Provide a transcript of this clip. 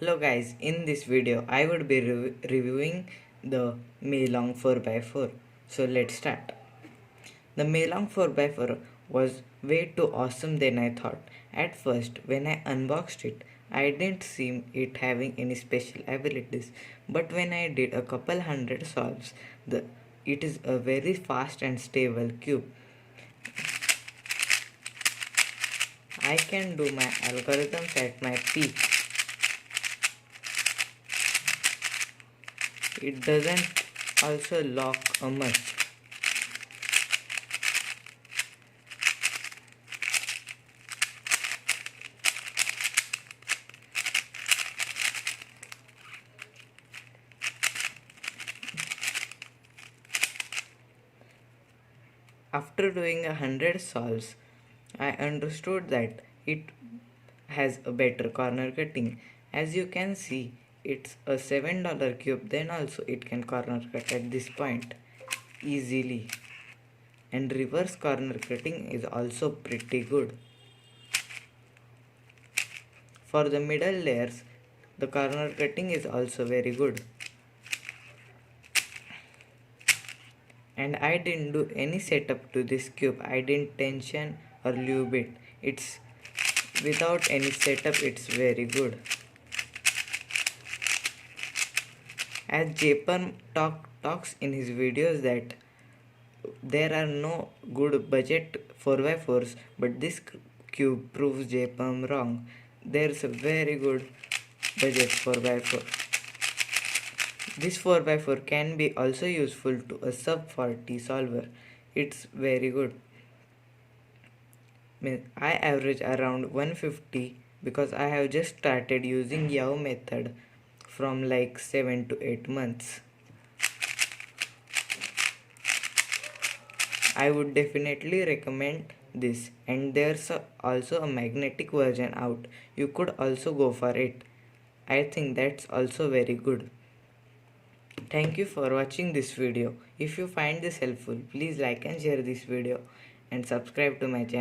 Hello guys, in this video I would be reviewing the Meilong 4x4. So let's start. The Meilong 4x4 was way too awesome than I thought. At first, when I unboxed it, I didn't see it having any special abilities. But when I did a couple hundred solves, it is a very fast and stable cube. I can do my algorithms at my peak. It doesn't also lock a must. After doing 100 solves, I understood that it has a better corner cutting. As you can see, it's a $7 cube, then also it can corner cut at this point easily. And reverse corner cutting is also pretty good. For the middle layers, the corner cutting is also very good. And I didn't do any setup to this cube. I didn't tension or lube it. It's without any setup, it's very good. As Japan talks in his videos that there are no good budget 4x4s, but this cube proves Japan wrong. There's a very good budget 4x4. This 4x4 can be also useful to a sub 40 solver. It's very good. I average around 150 because I have just started using Yao method from like 7 to 8 months. I would definitely recommend this, and there's also a magnetic version out. You could also go for it. I think that's also very good. Thank you for watching this video. If you find this helpful, please like and share this video and subscribe to my channel.